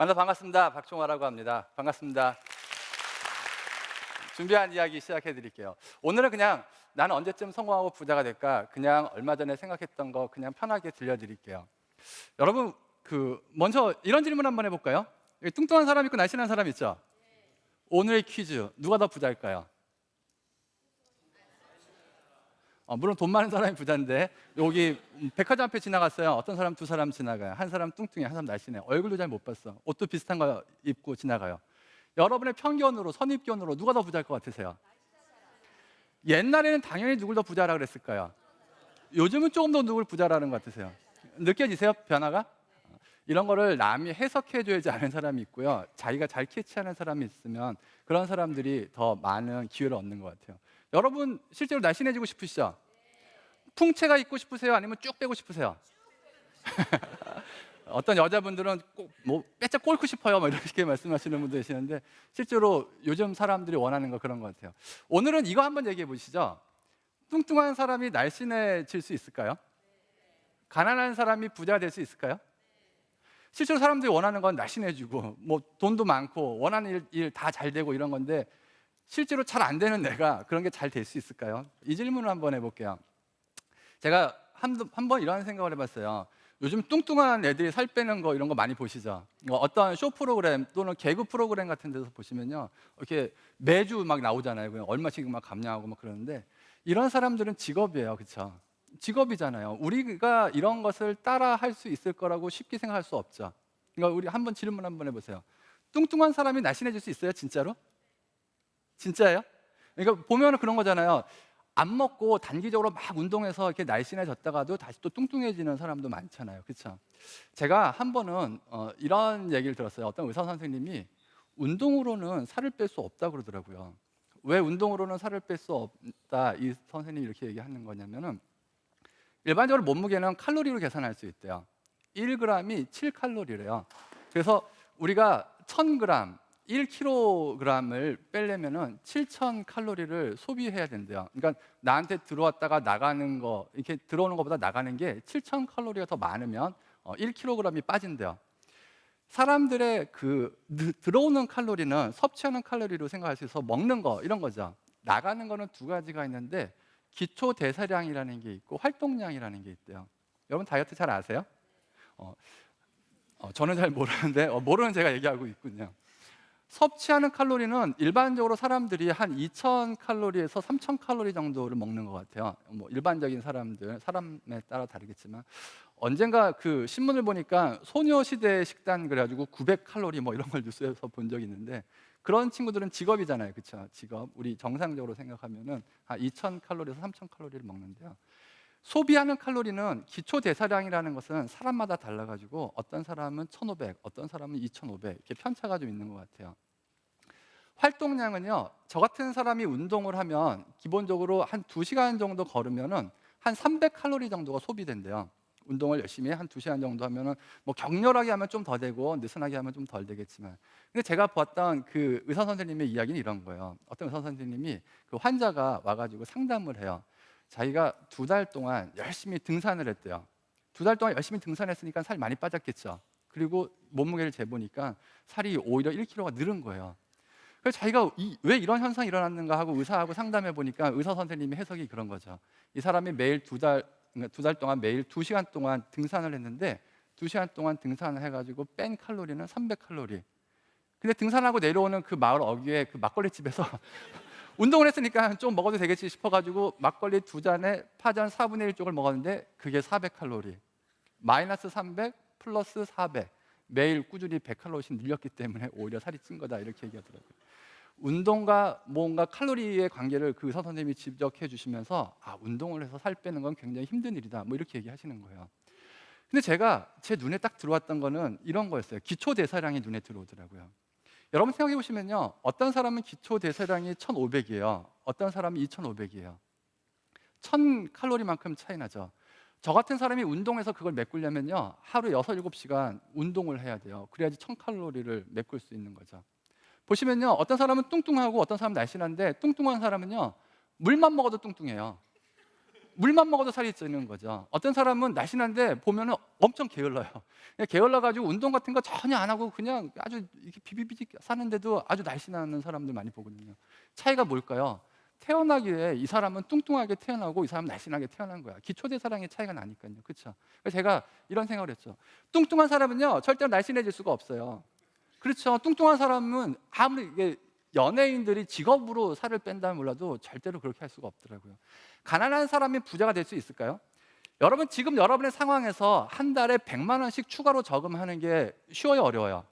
만나 반갑습니다. 박종화라고 합니다. 반갑습니다. 준비한 이야기 시작해 드릴게요. 오늘은 그냥 나는 언제쯤 성공하고 부자가 될까? 그냥 얼마 전에 생각했던 거 그냥 편하게 들려드릴게요. 여러분 먼저 이런 질문 한번 해볼까요? 여기 뚱뚱한 사람 있고 날씬한 사람 있죠? 오늘의 퀴즈, 누가 더 부자일까요? 물론 돈 많은 사람이 부자인데 여기 백화점 앞에 지나갔어요. 어떤 사람 두 사람 지나가요. 한 사람 뚱뚱해, 한 사람 날씬해. 얼굴도 잘 못 봤어. 옷도 비슷한 거 입고 지나가요. 여러분의 편견으로, 선입견으로 누가 더 부자일 것 같으세요? 옛날에는 당연히 누굴 더 부자라 그랬을까요? 요즘은 조금 더 누굴 부자라는 것 같으세요? 느껴지세요? 변화가? 이런 거를 남이 해석해 줘야지 아는 사람이 있고요. 자기가 잘 캐치하는 사람이 있으면 그런 사람들이 더 많은 기회를 얻는 것 같아요. 여러분 실제로 날씬해지고 싶으시죠? 풍채가 있고 싶으세요? 아니면 쭉 빼고 싶으세요? 어떤 여자분들은 꼭 빼짝 꼴고 싶어요 이렇게 말씀하시는 분도 계시는데 실제로 요즘 사람들이 원하는 거 그런 것 같아요. 오늘은 이거 한번 얘기해 보시죠. 뚱뚱한 사람이 날씬해질 수 있을까요? 가난한 사람이 부자가 될 수 있을까요? 실제로 사람들이 원하는 건 날씬해지고 돈도 많고 원하는 일 다 잘 되고 이런 건데 실제로 잘 안 되는 내가 그런 게 잘 될 수 있을까요? 이 질문을 한번 해볼게요. 제가 한번 이런 생각을 해봤어요. 요즘 뚱뚱한 애들이 살 빼는 거 이런 거 많이 보시죠? 어떤 쇼 프로그램 또는 개그 프로그램 같은 데서 보시면요, 이렇게 매주 막 나오잖아요. 그냥 얼마씩 막 감량하고 막 그러는데 이런 사람들은 직업이에요, 그렇죠? 직업이잖아요. 우리가 이런 것을 따라 할 수 있을 거라고 쉽게 생각할 수 없죠. 그러니까 우리 한번 질문 한번 해보세요. 뚱뚱한 사람이 날씬해질 수 있어요, 진짜로? 진짜예요? 그러니까 보면은 그런 거잖아요. 안 먹고 단기적으로 막 운동해서 이렇게 날씬해졌다가도 다시 또 뚱뚱해지는 사람도 많잖아요. 그렇죠? 제가 한 번은 이런 얘기를 들었어요. 어떤 의사 선생님이 운동으로는 살을 뺄 수 없다고 그러더라고요. 왜 운동으로는 살을 뺄 수 없다 이 선생님이 이렇게 얘기하는 거냐면은 일반적으로 몸무게는 칼로리로 계산할 수 있대요. 1g이 7칼로리래요. 그래서 우리가 1000g, 1kg을 빼려면은 7000칼로리를 소비해야 된대요. 그러니까 나한테 들어왔다가 나가는 거, 이렇게 들어오는 것보다 나가는 게 7000칼로리가 더 많으면 1kg이 빠진대요. 사람들의 들어오는 칼로리는 섭취하는 칼로리로 생각할 수 있어서 먹는 거 이런 거죠. 나가는 거는 두 가지가 있는데 기초 대사량이라는 게 있고 활동량이라는 게 있대요. 여러분 다이어트 잘 아세요? 어, 저는 잘 모르는데 모르는 제가 얘기하고 있군요. 섭취하는 칼로리는 일반적으로 사람들이 한 2000칼로리에서 3000칼로리 정도를 먹는 것 같아요. 일반적인 사람들, 사람에 따라 다르겠지만 언젠가 그 신문을 보니까 소녀시대 식단 그래가지고 900칼로리 이런 걸 뉴스에서 본 적이 있는데 그런 친구들은 직업이잖아요, 그렇죠? 직업. 우리 정상적으로 생각하면은 한 2000칼로리에서 3000칼로리를 먹는데요. 소비하는 칼로리는 기초 대사량이라는 것은 사람마다 달라가지고 어떤 사람은 1500, 어떤 사람은 2500 이렇게 편차가 좀 있는 것 같아요. 활동량은요, 저 같은 사람이 운동을 하면 기본적으로 한 2시간 정도 걸으면은 한 300칼로리 정도가 소비된대요. 운동을 열심히 한 2시간 정도 하면은 격렬하게 하면 좀 더 되고 느슨하게 하면 좀 덜 되겠지만, 근데 제가 봤던 그 의사 선생님의 이야기는 이런 거예요. 어떤 의사 선생님이 그 환자가 와가지고 상담을 해요. 자기가 2달 동안 열심히 등산을 했대요. 2달 동안 열심히 등산했으니까 살 많이 빠졌겠죠. 그리고 몸무게를 재보니까 살이 오히려 1kg가 늘은 거예요. 그래서 자기가 왜 이런 현상이 일어났는가 하고 의사하고 상담해 보니까 의사 선생님이 해석이 그런 거죠. 이 사람이 매일 그러니까 2달 동안 매일 2시간 동안 등산을 했는데 2시간 동안 등산을 해가지고 뺀 칼로리는 300칼로리. 근데 등산하고 내려오는 그 마을 어귀에 그 막걸리 집에서 운동을 했으니까 좀 먹어도 되겠지 싶어가지고 막걸리 2잔에 파전 4분의 1 쪽을 먹었는데 그게 400칼로리. 마이너스 300 플러스 400. 매일 꾸준히 100칼로리씩 늘렸기 때문에 오히려 살이 찐 거다 이렇게 얘기하더라고요. 운동과 뭔가 칼로리의 관계를 그 의사 선생님이 지적해 주시면서 운동을 해서 살 빼는 건 굉장히 힘든 일이다 이렇게 얘기하시는 거예요. 근데 제가 제 눈에 딱 들어왔던 거는 이런 거였어요. 기초 대사량이 눈에 들어오더라고요. 여러분 생각해 보시면요, 어떤 사람은 기초 대사량이 1500이에요. 어떤 사람은 2500이에요. 1000칼로리만큼 차이 나죠. 저 같은 사람이 운동해서 그걸 메꾸려면요, 하루 6, 7시간 운동을 해야 돼요. 그래야지 1000칼로리를 메꿀 수 있는 거죠. 보시면요, 어떤 사람은 뚱뚱하고 어떤 사람은 날씬한데 뚱뚱한 사람은요, 물만 먹어도 뚱뚱해요. 물만 먹어도 살이 찌는 거죠. 어떤 사람은 날씬한데 보면은 엄청 게을러요. 그냥 게을러가지고 운동 같은 거 전혀 안 하고 그냥 아주 이렇게 비비비직 사는데도 아주 날씬한 사람들 많이 보거든요. 차이가 뭘까요? 태어나기에 이 사람은 뚱뚱하게 태어나고 이 사람은 날씬하게 태어난 거야. 기초대사량의 차이가 나니까요. 그렇죠? 그래서 제가 이런 생각을 했죠. 뚱뚱한 사람은요 절대로 날씬해질 수가 없어요. 그렇죠. 뚱뚱한 사람은 아무리 이게 연예인들이 직업으로 살을 뺀다면 몰라도 절대로 그렇게 할 수가 없더라고요. 가난한 사람이 부자가 될 수 있을까요? 여러분 지금 여러분의 상황에서 한 달에 100만 원씩 추가로 저금하는 게 쉬워요, 어려워요?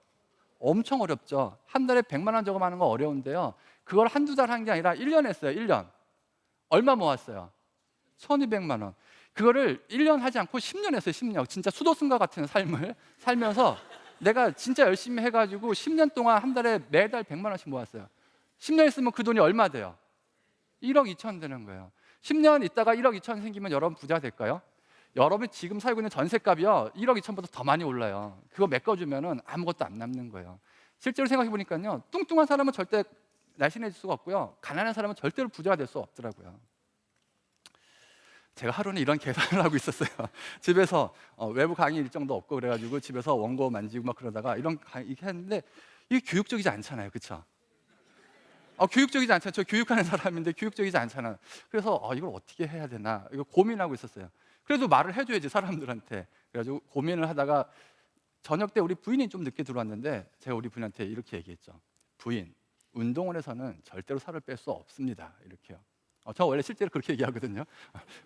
엄청 어렵죠. 한 달에 100만 원 저금하는 거 어려운데요. 그걸 한두 달 한 게 아니라 1년 했어요. 1년. 얼마 모았어요? 1200만 원. 그거를 1년 하지 않고 10년 했어요. 10년. 진짜 수도승과 같은 삶을 살면서 내가 진짜 열심히 해가지고 10년 동안 한 달에 매달 100만 원씩 모았어요. 10년 했으면 그 돈이 얼마 돼요? 1억 2천 되는 거예요. 10년 있다가 1억 2천 생기면 여러분 부자 될까요? 여러분이 지금 살고 있는 전세값이요 1억 2천보다 더 많이 올라요. 그거 메꿔주면은 아무것도 안 남는 거예요. 실제로 생각해 보니까요 뚱뚱한 사람은 절대 날씬해질 수가 없고요 가난한 사람은 절대로 부자가 될 수 없더라고요. 제가 하루는 이런 계산을 하고 있었어요. 집에서 외부 강의 일정도 없고 그래가지고 집에서 원고 만지고 막 그러다가 이런 강의 이렇게 했는데 이게 교육적이지 않잖아요, 그렇죠? 교육적이지 않잖아요. 저 교육하는 사람인데 교육적이지 않잖아요. 그래서 이걸 어떻게 해야 되나 이거 고민하고 있었어요. 그래도 말을 해줘야지 사람들한테. 그래가지고 고민을 하다가 저녁 때 우리 부인이 좀 늦게 들어왔는데 제가 우리 부인한테 이렇게 얘기했죠. 부인, 운동을 해서는 절대로 살을 뺄 수 없습니다. 이렇게요. 저 원래 실제로 그렇게 얘기하거든요.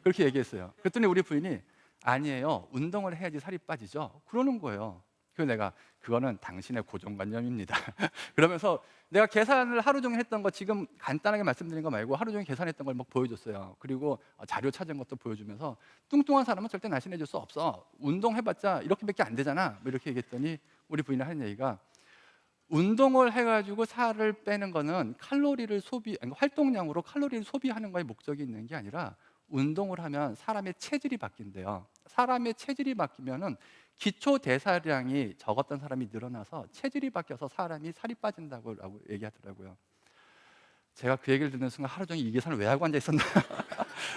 그렇게 얘기했어요. 그랬더니 우리 부인이 아니에요. 운동을 해야지 살이 빠지죠. 그러는 거예요. 그래서 내가 그거는 당신의 고정관념입니다. 그러면서 내가 계산을 하루 종일 했던 거 지금 간단하게 말씀드린 거 말고 하루 종일 계산했던 걸 막 보여줬어요. 그리고 자료 찾은 것도 보여주면서 뚱뚱한 사람은 절대 날씬해질 수 없어. 운동해봤자 이렇게밖에 안 되잖아. 뭐 이렇게 얘기했더니 우리 부인이 하는 얘기가 운동을 해가지고 살을 빼는 거는 활동량으로 칼로리를 소비하는 거에 목적이 있는 게 아니라 운동을 하면 사람의 체질이 바뀐대요. 사람의 체질이 바뀌면은 기초 대사량이 적었던 사람이 늘어나서 체질이 바뀌어서 사람이 살이 빠진다고 얘기하더라고요. 제가 그 얘기를 듣는 순간 하루 종일 이 계산을 왜 하고 앉아 있었나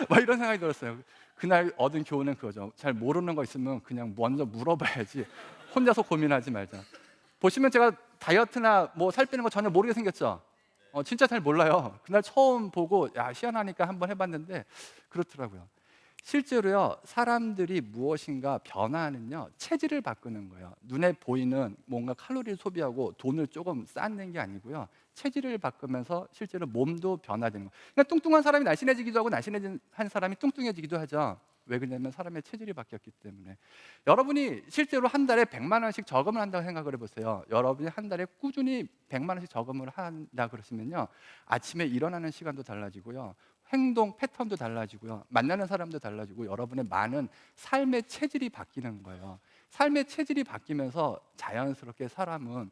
막 이런 생각이 들었어요. 그날 얻은 교훈은 그거죠. 잘 모르는 거 있으면 그냥 먼저 물어봐야지 혼자서 고민하지 말자. 보시면 제가 다이어트나 뭐 살 빼는 거 전혀 모르게 생겼죠. 진짜 잘 몰라요. 그날 처음 보고 희한하니까 한번 해봤는데 그렇더라고요. 실제로요 사람들이 무엇인가 변화하는요 체질을 바꾸는 거예요. 눈에 보이는 뭔가 칼로리를 소비하고 돈을 조금 쌓는 게 아니고요 체질을 바꾸면서 실제로 몸도 변화되는 거예요. 그러니까 뚱뚱한 사람이 날씬해지기도 하고 날씬한 사람이 뚱뚱해지기도 하죠. 왜 그러냐면 사람의 체질이 바뀌었기 때문에. 여러분이 실제로 한 달에 100만 원씩 저금을 한다고 생각을 해보세요. 여러분이 한 달에 꾸준히 100만 원씩 저금을 한다 그러시면요 아침에 일어나는 시간도 달라지고요 행동 패턴도 달라지고요 만나는 사람도 달라지고 여러분의 많은 삶의 체질이 바뀌는 거예요. 삶의 체질이 바뀌면서 자연스럽게 사람은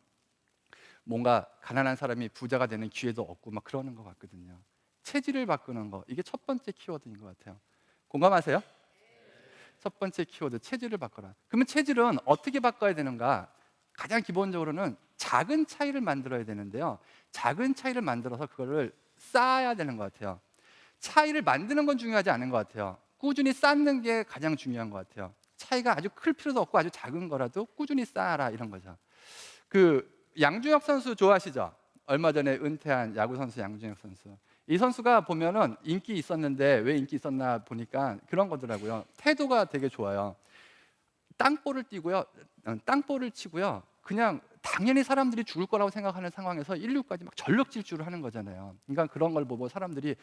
뭔가 가난한 사람이 부자가 되는 기회도 없고 막 그러는 것 같거든요. 체질을 바꾸는 거 이게 첫 번째 키워드인 것 같아요. 공감하세요? 첫 번째 키워드 체질을 바꿔라. 그러면 체질은 어떻게 바꿔야 되는가? 가장 기본적으로는 작은 차이를 만들어야 되는데요 작은 차이를 만들어서 그거를 쌓아야 되는 것 같아요. 차이를 만드는 건 중요하지 않은 것 같아요. 꾸준히 쌓는 게 가장 중요한 것 같아요. 차이가 아주 클 필요도 없고 아주 작은 거라도 꾸준히 쌓아라 이런 거죠. 그 양준혁 선수 좋아하시죠? 얼마 전에 은퇴한 야구 선수 양준혁 선수. 이 선수가 보면은 인기 있었는데 왜 인기 있었나 보니까 그런 거더라고요. 태도가 되게 좋아요. 땅볼을 띄고요, 땅볼을 치고요. 그냥 당연히 사람들이 죽을 거라고 생각하는 상황에서 1루까지 막 전력 질주를 하는 거잖아요. 그러니까 그런 걸 보고 사람들이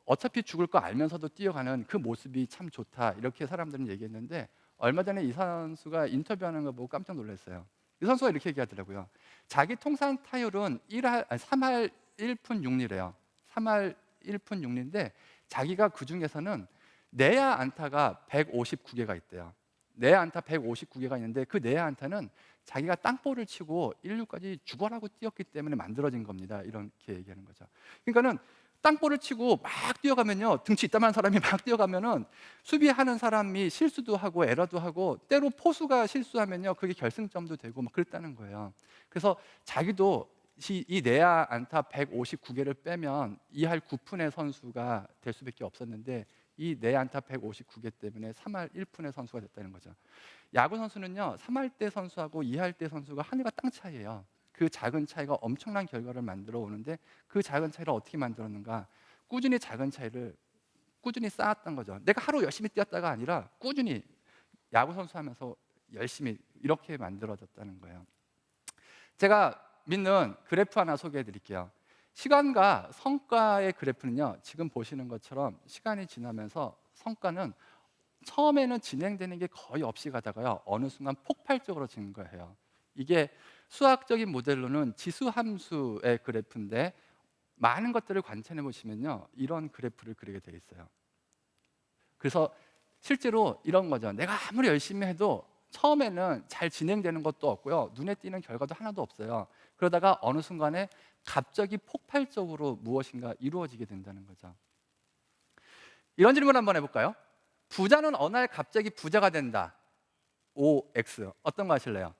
어차피 죽을 거 알면서도 뛰어가는 그 모습이 참 좋다 이렇게 사람들은 얘기했는데 얼마 전에 이 선수가 인터뷰하는 거 보고 깜짝 놀랐어요. 이 선수가 이렇게 얘기하더라고요. 자기 통산 타율은 3할 1푼 6리래요. 3할 1푼 6리인데 자기가 그 중에서는 내야 안타가 159개가 있대요. 내야 안타 159개가 있는데 그 내야 안타는 자기가 땅볼을 치고 1루까지 죽어라고 뛰었기 때문에 만들어진 겁니다. 이렇게 얘기하는 거죠. 그러니까는 땅볼을 치고 막 뛰어가면요 등치 이따만한 사람이 막 뛰어가면은 수비하는 사람이 실수도 하고 에러도 하고 때로 포수가 실수하면요 그게 결승점도 되고 막 그랬다는 거예요. 그래서 자기도 이 내야 안타 159개를 빼면 2할 9푼의 선수가 될 수밖에 없었는데 이 4안타 159개 때문에 3할 1푼의 선수가 됐다는 거죠. 야구 선수는요, 3할 때 선수하고 2할 때 선수가 하늘과 땅 차이예요. 그 작은 차이가 엄청난 결과를 만들어 오는데 그 작은 차이를 어떻게 만들었는가? 꾸준히 작은 차이를 꾸준히 쌓았던 거죠. 내가 하루 열심히 뛰었다가 아니라 꾸준히 야구 선수 하면서 열심히 이렇게 만들어졌다는 거예요. 제가 믿는 그래프 하나 소개해 드릴게요. 시간과 성과의 그래프는요, 지금 보시는 것처럼 시간이 지나면서 성과는 처음에는 진행되는 게 거의 없이 가다가요, 어느 순간 폭발적으로 증가해요. 이게 수학적인 모델로는 지수 함수의 그래프인데 많은 것들을 관찰해 보시면요, 이런 그래프를 그리게 돼 있어요. 그래서 실제로 이런 거죠. 내가 아무리 열심히 해도 처음에는 잘 진행되는 것도 없고요, 눈에 띄는 결과도 하나도 없어요. 그러다가 어느 순간에 갑자기 폭발적으로 무엇인가 이루어지게 된다는 거죠. 이런 질문 한번 해볼까요? 부자는 어느 날 갑자기 부자가 된다. OX. 어떤 거 하실래요?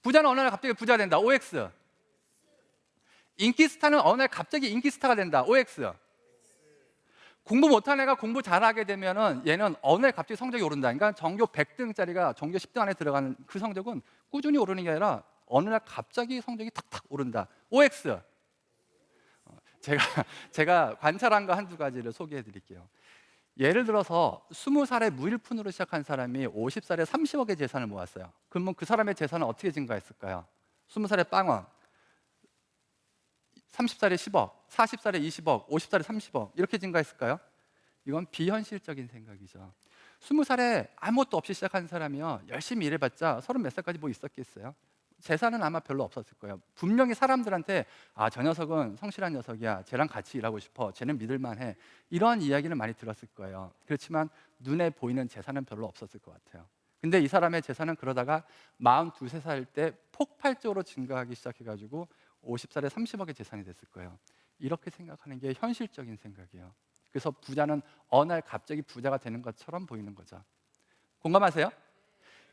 부자는 어느 날 갑자기 부자가 된다. OX. 인기 스타는 어느 날 갑자기 인기 스타가 된다. OX. 공부 못한 애가 공부 잘하게 되면은 얘는 어느 날 갑자기 성적이 오른다. 그러니까 전교 100등짜리가 전교 10등 안에 들어가는 그 성적은 꾸준히 오르는 게 아니라 어느 날 갑자기 성적이 탁탁 오른다. OX. 제가 관찰한 거 한두 가지를 소개해 드릴게요. 예를 들어서 20살에 무일푼으로 시작한 사람이 50살에 30억의 재산을 모았어요. 그러면 그 사람의 재산은 어떻게 증가했을까요? 20살에 빵원, 30살에 10억, 40살에 20억, 50살에 30억 이렇게 증가했을까요? 이건 비현실적인 생각이죠. 20살에 아무것도 없이 시작한 사람이요, 열심히 일해봤자 30몇 살까지 뭐 있었겠어요? 재산은 아마 별로 없었을 거예요. 분명히 사람들한테 저 녀석은 성실한 녀석이야, 쟤랑 같이 일하고 싶어, 쟤는 믿을만해, 이런 이야기를 많이 들었을 거예요. 그렇지만 눈에 보이는 재산은 별로 없었을 것 같아요. 근데 이 사람의 재산은 그러다가 42, 3살 때 폭발적으로 증가하기 시작해가지고 50살에 30억의 재산이 됐을 거예요. 이렇게 생각하는 게 현실적인 생각이에요. 그래서 부자는 어느 날 갑자기 부자가 되는 것처럼 보이는 거죠. 공감하세요?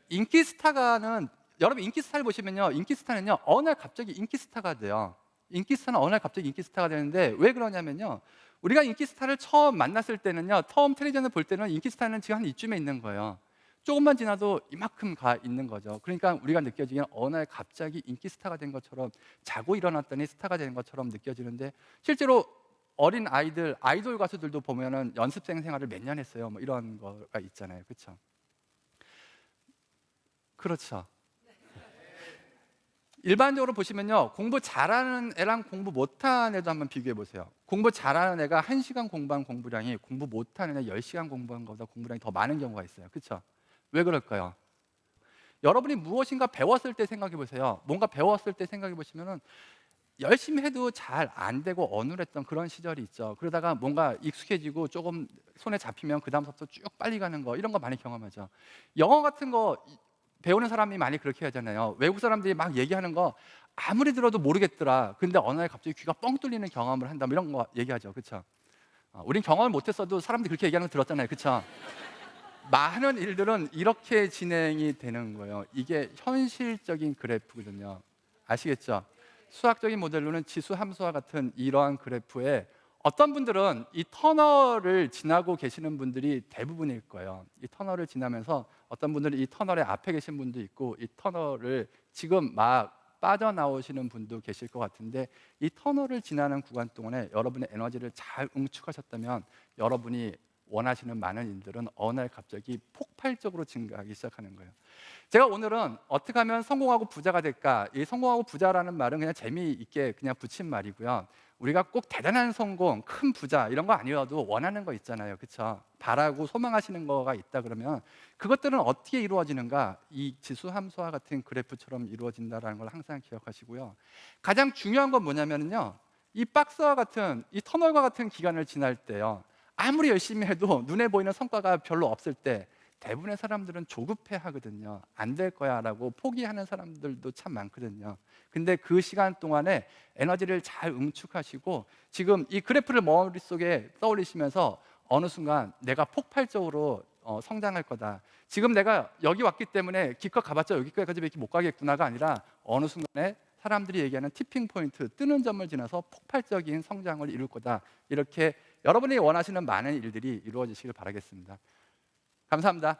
인기 스타가는, 여러분 인기 스타를 보시면요, 인기 스타는요 어느 날 갑자기 인기 스타가 돼요. 인기 스타는 어느 날 갑자기 인기 스타가 되는데 왜 그러냐면요, 우리가 인기 스타를 처음 만났을 때는요, 처음 텔레비전을 볼 때는 인기 스타는 지금 한 이쯤에 있는 거예요. 조금만 지나도 이만큼 가 있는 거죠. 그러니까 우리가 느껴지기는 어느 날 갑자기 인기 스타가 된 것처럼, 자고 일어났더니 스타가 된 것처럼 느껴지는데 실제로 어린 아이들, 아이돌 가수들도 보면은 연습생 생활을 몇 년 했어요. 뭐 이런 거가 있잖아요. 그렇죠? 그렇죠. 일반적으로 보시면요, 공부 잘하는 애랑 공부 못하는 애도 한번 비교해 보세요. 공부 잘하는 애가 1시간 공부한 공부량이 공부 못하는 애 10시간 공부한 것보다 공부량이 더 많은 경우가 있어요. 그렇죠? 왜 그럴까요? 여러분이 무엇인가 배웠을 때 생각해 보세요. 뭔가 배웠을 때 생각해 보시면은 열심히 해도 잘 안 되고 어눌했던 그런 시절이 있죠. 그러다가 뭔가 익숙해지고 조금 손에 잡히면 그 다음부터 쭉 빨리 가는 거, 이런 거 많이 경험하죠. 영어 같은 거 배우는 사람이 많이 그렇게 하잖아요. 외국 사람들이 막 얘기하는 거 아무리 들어도 모르겠더라. 근데 어느 날 갑자기 귀가 뻥 뚫리는 경험을 한다, 뭐 이런 거 얘기하죠. 그렇죠? 우린 경험을 못했어도 사람들이 그렇게 얘기하는 거 들었잖아요. 그렇죠? 많은 일들은 이렇게 진행이 되는 거예요. 이게 현실적인 그래프거든요. 아시겠죠? 수학적인 모델로는 지수 함수와 같은 이러한 그래프에 어떤 분들은 이 터널을 지나고 계시는 분들이 대부분일 거예요. 이 터널을 지나면서 어떤 분들은 이 터널의 앞에 계신 분도 있고, 이 터널을 지금 막 빠져나오시는 분도 계실 것 같은데, 이 터널을 지나는 구간 동안에 여러분의 에너지를 잘 응축하셨다면 여러분이 원하시는 많은 일들은 어느 날 갑자기 폭발적으로 증가하기 시작하는 거예요. 제가 오늘은 어떻게 하면 성공하고 부자가 될까, 이 성공하고 부자라는 말은 그냥 재미있게 그냥 붙인 말이고요, 우리가 꼭 대단한 성공, 큰 부자 이런 거 아니어도 원하는 거 있잖아요. 그렇죠? 바라고 소망하시는 거가 있다 그러면 그것들은 어떻게 이루어지는가, 이 지수 함수와 같은 그래프처럼 이루어진다는 걸 항상 기억하시고요. 가장 중요한 건 뭐냐면요, 이 박스와 같은, 이 터널과 같은 기간을 지날 때요, 아무리 열심히 해도 눈에 보이는 성과가 별로 없을 때 대부분의 사람들은 조급해 하거든요. 안 될 거야 라고 포기하는 사람들도 참 많거든요. 근데 그 시간 동안에 에너지를 잘 응축하시고 지금 이 그래프를 머릿속에 떠올리시면서 어느 순간 내가 폭발적으로 성장할 거다, 지금 내가 여기 왔기 때문에 기껏 가봤자 여기까지밖에 못 가겠구나가 아니라 어느 순간에 사람들이 얘기하는 티핑 포인트, 뜨는 점을 지나서 폭발적인 성장을 이룰 거다. 이렇게 여러분이 원하시는 많은 일들이 이루어지시길 바라겠습니다. 감사합니다.